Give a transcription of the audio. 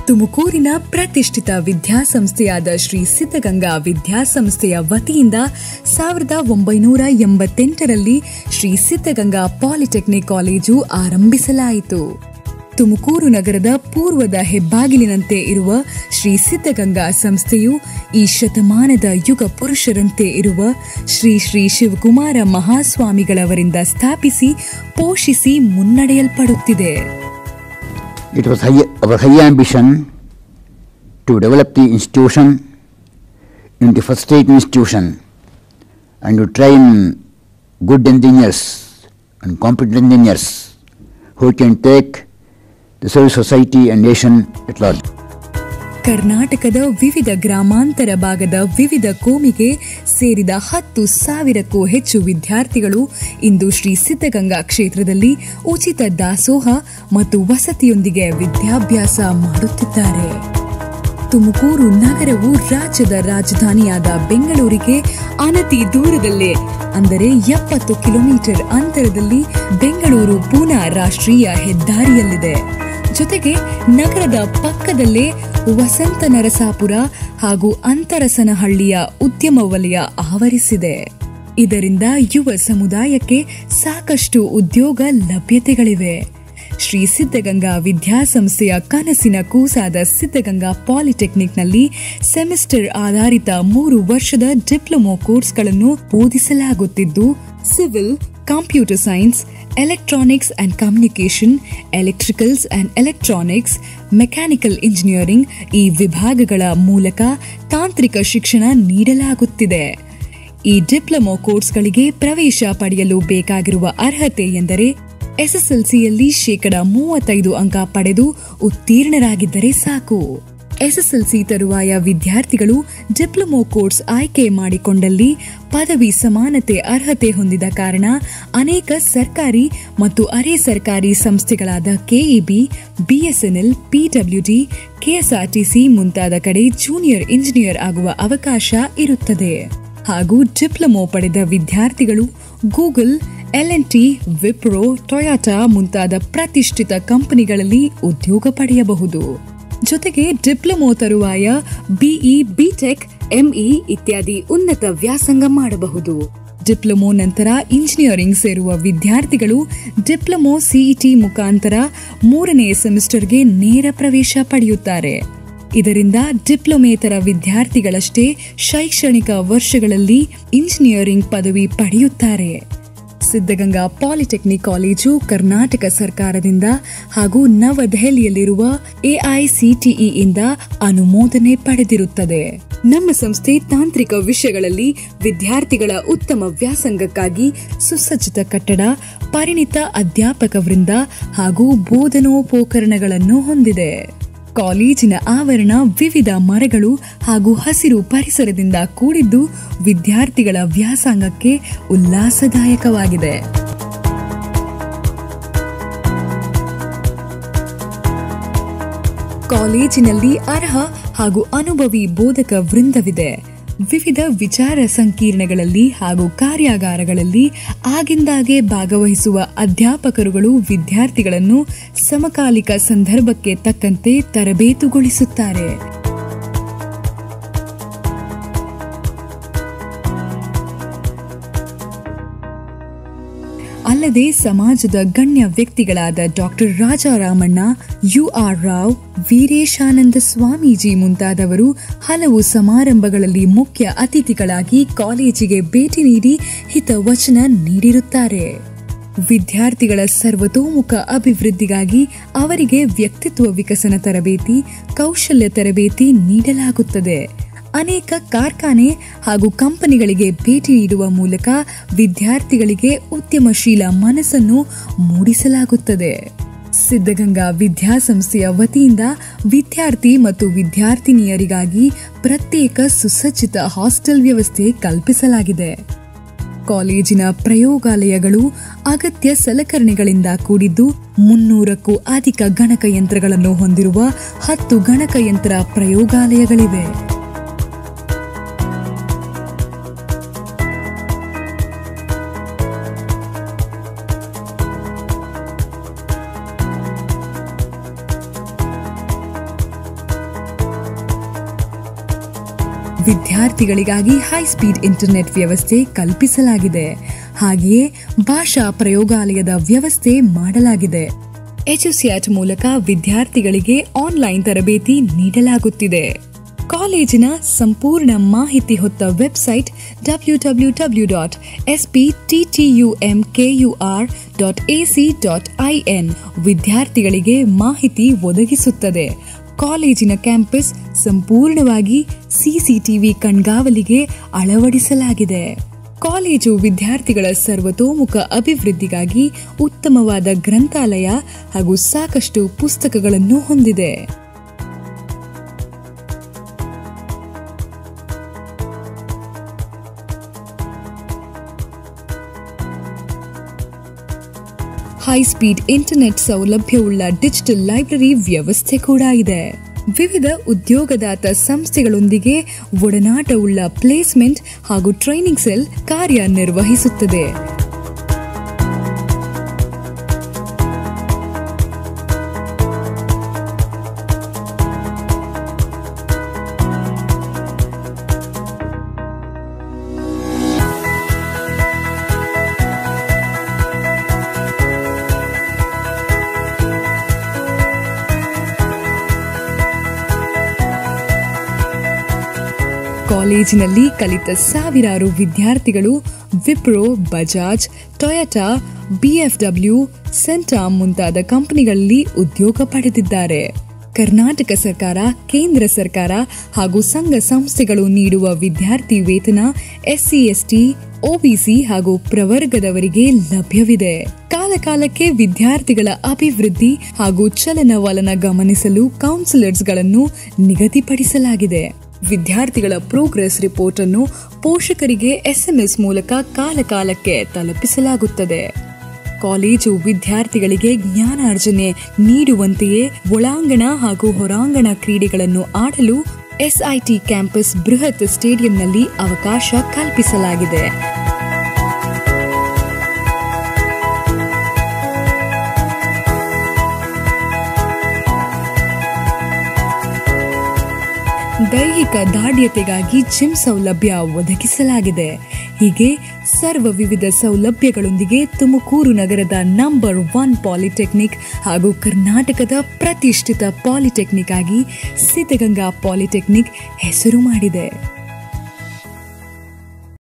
ತುಮಕೂರಿನ ಪ್ರತಿಷ್ಠಿತ ವಿದ್ಯಾಸಂಸ್ಥೆಯಾದ ಶ್ರೀ ಸಿದ್ಧಗಂಗಾ ವಿದ್ಯಾಸಂಸ್ಥೆಯ ವತಿಯಿಂದ 1988ರಲ್ಲಿ ಶ್ರೀ ಸಿದ್ಧಗಂಗಾ ಪಾಲಿಟೆಕ್ನಿಕ್ ಕಾಲೇಜು ಆರಂಭಿಸಲಾಯಿತು. ತುಮಕೂರು ನಗರದ ಪೂರ್ವದ ಹೆಬ್ಬಾಗಿಲಿನಂತೆ ಇರುವ ಶ್ರೀ ಸಿದ್ಧಗಂಗಾ ಸಂಸ್ಥೆಯು ಈ ಶತಮಾನದ ಯುಗ ಪುರುಷರಂತೆ ಇರುವ ಶ್ರೀ ಶ್ರೀ ಶಿವಕುಮಾರ ಮಹಾಸ್ವಾಮಿಗಳವರಿಂದ ಸ್ಥಾಪಿಸಿ ಪೋಷಿಸಿ ಮುನ್ನಡೆಯಲ್ಪಡುತ್ತಿದೆ. It was our high ambition to develop the institution into first-rate institution and to train good engineers and competent engineers who can take the service society and nation at large. ಕರ್ನಾಟಕದ ವಿವಿಧ ಗ್ರಾಮಾಂತರ ಭಾಗದ ವಿವಿಧ ಕೋಮಿಗೆ ಸೇರಿದ 10,000ಕ್ಕೂ ಹೆಚ್ಚು ವಿದ್ಯಾರ್ಥಿಗಳು ಇಂದು ಶ್ರೀ ಸಿದ್ಧಗಂಗಾ ಕ್ಷೇತ್ರದಲ್ಲಿ ಉಚಿತ ದಾಸೋಹ ಮತ್ತು ವಸತಿಯೊಂದಿಗೆ ವಿದ್ಯಾಭ್ಯಾಸ ಮಾಡುತ್ತಿದ್ದಾರೆ. ತುಮಕೂರು ನಗರವು ರಾಜ್ಯದ ರಾಜಧಾನಿಯಾದ ಬೆಂಗಳೂರಿಗೆ ಅನತಿ ದೂರದಲ್ಲೇ ಅಂದರೆ 70 ಕಿಲೋಮೀಟರ್ ಅಂತರದಲ್ಲಿ ಬೆಂಗಳೂರು ಪೂನಾ ರಾಷ್ಟ್ರೀಯ ಹೆದ್ದಾರಿಯಲ್ಲಿದೆ. ಜೊತೆಗೆ ನಗರದ ಪಕ್ಕದಲ್ಲೇ ವಸಂತ ನರಸಾಪುರ ಹಾಗೂ ಅಂತರಸನಹಳ್ಳಿಯ ಉದ್ಯಮ ವಲಯ ಆವರಿಸಿದೆ. ಇದರಿಂದ ಯುವ ಸಮುದಾಯಕ್ಕೆ ಸಾಕಷ್ಟು ಉದ್ಯೋಗ ಲಭ್ಯತೆಗಳಿವೆ. ಶ್ರೀ ಸಿದ್ಧಗಂಗಾ ವಿದ್ಯಾಸಂಸ್ಥೆಯ ಕನಸಿನ ಕೂಸಾದ ಸಿದ್ಧಗಂಗಾ ಪಾಲಿಟೆಕ್ನಿಕ್ನಲ್ಲಿ ಸೆಮಿಸ್ಟರ್ ಆಧಾರಿತ 3 ವರ್ಷದ ಡಿಪ್ಲೊಮೊ ಕೋರ್ಸ್ಗಳನ್ನು ಬೋಧಿಸಲಾಗುತ್ತಿದ್ದು, civil, computer science, electronics and communication, electricals and electronics, mechanical engineering ಈ ವಿಭಾಗಗಳ ಮೂಲಕ ತಾಂತ್ರಿಕ ಶಿಕ್ಷಣ ನೀಡಲಾಗುತ್ತಿದೆ. ಈ ಡಿಪ್ಲೊಮೊ ಕೋರ್ಸ್ಗಳಿಗೆ ಪ್ರವೇಶ ಪಡೆಯಲು ಬೇಕಾಗಿರುವ ಅರ್ಹತೆ ಎಂದರೆ ಎಸ್ಎಸ್ಎಲ್ಸಿಯಲ್ಲಿ 35% ಅಂಕ ಪಡೆದು ಉತ್ತೀರ್ಣರಾಗಿದ್ದರೆ ಸಾಕು. ಎಸ್ಎಸ್ಎಲ್ಸಿ ತರುವಾಯ ವಿದ್ಯಾರ್ಥಿಗಳು ಡಿಪ್ಲೊಮೊ ಕೋರ್ಸ್ ಆಯ್ಕೆ ಮಾಡಿಕೊಂಡಲ್ಲಿ ಪದವಿ ಸಮಾನತೆ ಅರ್ಹತೆ ಹೊಂದಿದ ಕಾರಣ ಅನೇಕ ಸರ್ಕಾರಿ ಮತ್ತು ಅರೆ ಸರ್ಕಾರಿ ಸಂಸ್ಥೆಗಳಾದ ಕೆಇಬಿ, ಬಿಎಸ್ಎನ್ಎಲ್, ಪಿಡಬ್ಲ್ಯೂಡಿ, ಕೆಎಸ್ಆರ್ಟಿಸಿ ಮುಂತಾದ ಕಡೆ ಜೂನಿಯರ್ ಇಂಜಿನಿಯರ್ ಆಗುವ ಅವಕಾಶ ಇರುತ್ತದೆ. ಹಾಗೂ ಡಿಪ್ಲೊಮೊ ಪಡೆದ ವಿದ್ಯಾರ್ಥಿಗಳು ಗೂಗಲ್, ಎಲ್ಎನ್ಟಿ, ವಿಪ್ರೋ, ಟೊಯಾಟಾ ಮುಂತಾದ ಪ್ರತಿಷ್ಠಿತ ಕಂಪನಿಗಳಲ್ಲಿ ಉದ್ಯೋಗ ಪಡೆಯಬಹುದು. ಜೊತೆಗೆ ಡಿಪ್ಲೊಮೊ ತರುವಾಯ ಬಿಇ, ಬಿಟೆಕ್, ಎಂಇ ಇತ್ಯಾದಿ ಉನ್ನತ ವ್ಯಾಸಂಗ ಮಾಡಬಹುದು. ಡಿಪ್ಲೊಮೊ ನಂತರ ಇಂಜಿನಿಯರಿಂಗ್ ಸೇರುವ ವಿದ್ಯಾರ್ಥಿಗಳು ಡಿಪ್ಲೊಮೊ ಸಿಇಟಿ ಮುಖಾಂತರ 3ನೇ ಸೆಮಿಸ್ಟರ್ಗೆ ನೇರ ಪ್ರವೇಶ ಪಡೆಯುತ್ತಾರೆ. ಇದರಿಂದ ಡಿಪ್ಲೊಮೇತರ ವಿದ್ಯಾರ್ಥಿಗಳಷ್ಟೇ ಶೈಕ್ಷಣಿಕ ವರ್ಷಗಳಲ್ಲಿ ಇಂಜಿನಿಯರಿಂಗ್ ಪದವಿ ಪಡೆಯುತ್ತಾರೆ. ಸಿದ್ಧಗಂಗಾ ಪಾಲಿಟೆಕ್ನಿಕ್ ಕಾಲೇಜು ಕರ್ನಾಟಕ ಸರ್ಕಾರದಿಂದ ಹಾಗೂ ನವದೆಹಲಿಯಲ್ಲಿರುವ ಎಐಸಿಟಿಇಯಿಂದ ಅನುಮೋದನೆ ಪಡೆದಿರುತ್ತದೆ. ನಮ್ಮ ಸಂಸ್ಥೆ ತಾಂತ್ರಿಕ ವಿಷಯಗಳಲ್ಲಿ ವಿದ್ಯಾರ್ಥಿಗಳ ಉತ್ತಮ ವ್ಯಾಸಂಗಕ್ಕಾಗಿ ಸುಸಜ್ಜಿತ ಕಟ್ಟಡ, ಪರಿಣಿತ ಅಧ್ಯಾಪಕ ವೃಂದ ಹಾಗೂ ಬೋಧನೋಪಕರಣಗಳನ್ನು ಹೊಂದಿದೆ. ಕಾಲೇಜಿನ ಆವರಣ ವಿವಿಧ ಮರಗಳು ಹಾಗೂ ಹಸಿರು ಪರಿಸರದಿಂದ ಕೂಡಿದ್ದು ವಿದ್ಯಾರ್ಥಿಗಳ ವ್ಯಾಸಂಗಕ್ಕೆ ಉಲ್ಲಾಸದಾಯಕವಾಗಿದೆ. ಕಾಲೇಜಿನಲ್ಲಿ ಅರ್ಹ ಹಾಗೂ ಅನುಭವಿ ಬೋಧಕ ವೃಂದವಿದೆ. ವಿವಿಧ ವಿಚಾರ ಸಂಕಿರಣಗಳಲ್ಲಿ ಹಾಗೂ ಕಾರ್ಯಾಗಾರಗಳಲ್ಲಿ ಆಗಿಂದಾಗೆ ಭಾಗವಹಿಸುವ ಅಧ್ಯಾಪಕರುಗಳು ವಿದ್ಯಾರ್ಥಿಗಳನ್ನು ಸಮಕಾಲಿಕ ಸಂದರ್ಭಕ್ಕೆ ತಕ್ಕಂತೆ ತರಬೇತುಗೊಳಿಸುತ್ತಾರೆ. ಅಲ್ಲದೆ ಸಮಾಜದ ಗಣ್ಯ ವ್ಯಕ್ತಿಗಳಾದ ಡಾಕ್ಟರ್ ರಾಜಾರಾಮಣ್ಣ, ಯುಆರ್ ರಾವ್, ವೀರೇಶಾನಂದ ಸ್ವಾಮೀಜಿ ಮುಂತಾದವರು ಹಲವು ಸಮಾರಂಭಗಳಲ್ಲಿ ಮುಖ್ಯ ಅತಿಥಿಗಳಾಗಿ ಕಾಲೇಜಿಗೆ ಭೇಟಿ ನೀಡಿ ಹಿತವಚನ ನೀಡಿರುತ್ತಾರೆ. ವಿದ್ಯಾರ್ಥಿಗಳ ಸರ್ವತೋಮುಖ ಅಭಿವೃದ್ಧಿಗಾಗಿ ಅವರಿಗೆ ವ್ಯಕ್ತಿತ್ವ ವಿಕಸನ ತರಬೇತಿ, ಕೌಶಲ್ಯ ತರಬೇತಿ ನೀಡಲಾಗುತ್ತದೆ. ಅನೇಕ ಕಾರ್ಖಾನೆ ಹಾಗೂ ಕಂಪನಿಗಳಿಗೆ ಭೇಟಿ ನೀಡುವ ಮೂಲಕ ವಿದ್ಯಾರ್ಥಿಗಳಿಗೆ ಉದ್ಯಮಶೀಲ ಮನಸ್ಸನ್ನು ಮೂಡಿಸಲಾಗುತ್ತದೆ. ಸಿದ್ಧಗಂಗಾ ವಿದ್ಯಾಸಂಸ್ಥೆಯ ವತಿಯಿಂದ ವಿದ್ಯಾರ್ಥಿ ಮತ್ತು ವಿದ್ಯಾರ್ಥಿನಿಯರಿಗಾಗಿ ಪ್ರತ್ಯೇಕ ಸುಸಜ್ಜಿತ ಹಾಸ್ಟೆಲ್ ವ್ಯವಸ್ಥೆ ಕಲ್ಪಿಸಲಾಗಿದೆ. ಕಾಲೇಜಿನ ಪ್ರಯೋಗಾಲಯಗಳು ಅಗತ್ಯ ಸಲಕರಣೆಗಳಿಂದ ಕೂಡಿದ್ದು 300ಕ್ಕೂ ಅಧಿಕ ಗಣಕಯಂತ್ರಗಳನ್ನು ಹೊಂದಿರುವ 10 ಗಣಕಯಂತ್ರ ಪ್ರಯೋಗಾಲಯಗಳಿವೆ. ವಿದ್ಯಾರ್ಥಿಗಳಿಗಾಗಿ ಹೈಸ್ಪೀಡ್ ಇಂಟರ್ನೆಟ್ ವ್ಯವಸ್ಥೆ ಕಲ್ಪಿಸಲಾಗಿದೆ. ಹಾಗೆಯೇ ಭಾಷಾ ಪ್ರಯೋಗಾಲಯದ ವ್ಯವಸ್ಥೆ ಮಾಡಲಾಗಿದೆ. ಎಚುಸ್ಯಾಟ್ ಮೂಲಕ ವಿದ್ಯಾರ್ಥಿಗಳಿಗೆ ಆನ್ಲೈನ್ ತರಬೇತಿ ನೀಡಲಾಗುತ್ತಿದೆ. ಕಾಲೇಜಿನ ಸಂಪೂರ್ಣ ಮಾಹಿತಿ ಹೊತ್ತ ವೆಬ್ಸೈಟ್ www.spttumkur.ac.in ವಿದ್ಯಾರ್ಥಿಗಳಿಗೆ ಮಾಹಿತಿ ಒದಗಿಸುತ್ತದೆ. ಕಾಲೇಜಿನ ಕ್ಯಾಂಪಸ್ ಸಂಪೂರ್ಣವಾಗಿ ಸಿಸಿಟಿವಿ ಕಣ್ಗಾವಲಿಗೆ ಅಳವಡಿಸಲಾಗಿದೆ. ಕಾಲೇಜು ವಿದ್ಯಾರ್ಥಿಗಳ ಸರ್ವತೋಮುಖ ಅಭಿವೃದ್ಧಿಗಾಗಿ ಉತ್ತಮವಾದ ಗ್ರಂಥಾಲಯ ಹಾಗೂ ಸಾಕಷ್ಟು ಪುಸ್ತಕಗಳನ್ನು ಹೊಂದಿದೆ. ಹೈಸ್ಪೀಡ್ ಇಂಟರ್ನೆಟ್ ಸೌಲಭ್ಯವುಳ್ಳ ಡಿಜಿಟಲ್ ಲೈಬ್ರರಿ ವ್ಯವಸ್ಥೆ ಕೂಡ ಇದೆ. ವಿವಿಧ ಉದ್ಯೋಗದಾತ ಸಂಸ್ಥೆಗಳೊಂದಿಗೆ ಒಡನಾಟವುಳ್ಳ ಪ್ಲೇಸ್ಮೆಂಟ್ ಹಾಗೂ ಟ್ರೈನಿಂಗ್ ಸೆಲ್ ಕಾರ್ಯನಿರ್ವಹಿಸುತ್ತದೆ. ಕಾಲೇಜಿನಲ್ಲಿ ಕಲಿತ ಸಾವಿರಾರು ವಿದ್ಯಾರ್ಥಿಗಳು ವಿಪ್ರೋ, ಬಜಾಜ್, ಟೊಯೋಟಾ, ಬಿಎಫ್ಡಬ್ಲ್ಯೂ, ಸೆಂಟಾಮ್ ಮುಂತಾದ ಕಂಪನಿಗಳಲ್ಲಿ ಉದ್ಯೋಗ ಪಡೆದಿದ್ದಾರೆ. ಕರ್ನಾಟಕ ಸರ್ಕಾರ, ಕೇಂದ್ರ ಸರ್ಕಾರ ಹಾಗೂ ಸಂಘ ಸಂಸ್ಥೆಗಳು ನೀಡುವ ವಿದ್ಯಾರ್ಥಿ ವೇತನ ಎಸ್ಸಿ, ಎಸ್ಟಿ, ಒಬಿಸಿ ಹಾಗೂ ಪ್ರವರ್ಗದವರಿಗೆ ಲಭ್ಯವಿದೆ. ಕಾಲಕಾಲಕ್ಕೆ ವಿದ್ಯಾರ್ಥಿಗಳ ಅಭಿವೃದ್ಧಿ ಹಾಗೂ ಚಲನವಲನ ಗಮನಿಸಲು ಕೌನ್ಸಿಲರ್ಸ್ಗಳನ್ನು ನಿಗದಿಪಡಿಸಲಾಗಿದೆ. ವಿದ್ಯಾರ್ಥಿಗಳ ಪ್ರೋಗ್ರೆಸ್ ರಿಪೋರ್ಟ್ ಅನ್ನು ಪೋಷಕರಿಗೆ ಎಸ್ಎಂಎಸ್ ಮೂಲಕ ಕಾಲಕಾಲಕ್ಕೆ ತಲುಪಿಸಲಾಗುತ್ತದೆ. ಕಾಲೇಜು ವಿದ್ಯಾರ್ಥಿಗಳಿಗೆ ಜ್ಞಾನಾರ್ಜನೆ ನೀಡುವಂತೆಯೇ ಒಳಾಂಗಣ ಹಾಗೂ ಹೊರಾಂಗಣ ಕ್ರೀಡೆಗಳನ್ನು ಆಡಲು ಎಸ್ಐಟಿ ಕ್ಯಾಂಪಸ್ ಬೃಹತ್ ಸ್ಟೇಡಿಯಂನಲ್ಲಿ ಅವಕಾಶ ಕಲ್ಪಿಸಲಾಗಿದೆ. ದೈಹಿಕ ದಾಢ್ಯತೆಗಾಗಿ ಜಿಮ್ ಸೌಲಭ್ಯ ಒದಗಿಸಲಾಗಿದೆ. ಹೀಗೆ ಸರ್ವ ವಿವಿಧ ಸೌಲಭ್ಯಗಳೊಂದಿಗೆ ತುಮಕೂರು ನಗರದ ನಂಬರ್ 1 ಪಾಲಿಟೆಕ್ನಿಕ್ ಹಾಗೂ ಕರ್ನಾಟಕದ ಪ್ರತಿಷ್ಠಿತ ಪಾಲಿಟೆಕ್ನಿಕ್ ಆಗಿ ಸಿದ್ಧಗಂಗಾ ಪಾಲಿಟೆಕ್ನಿಕ್ ಹೆಸರು ಮಾಡಿದೆ.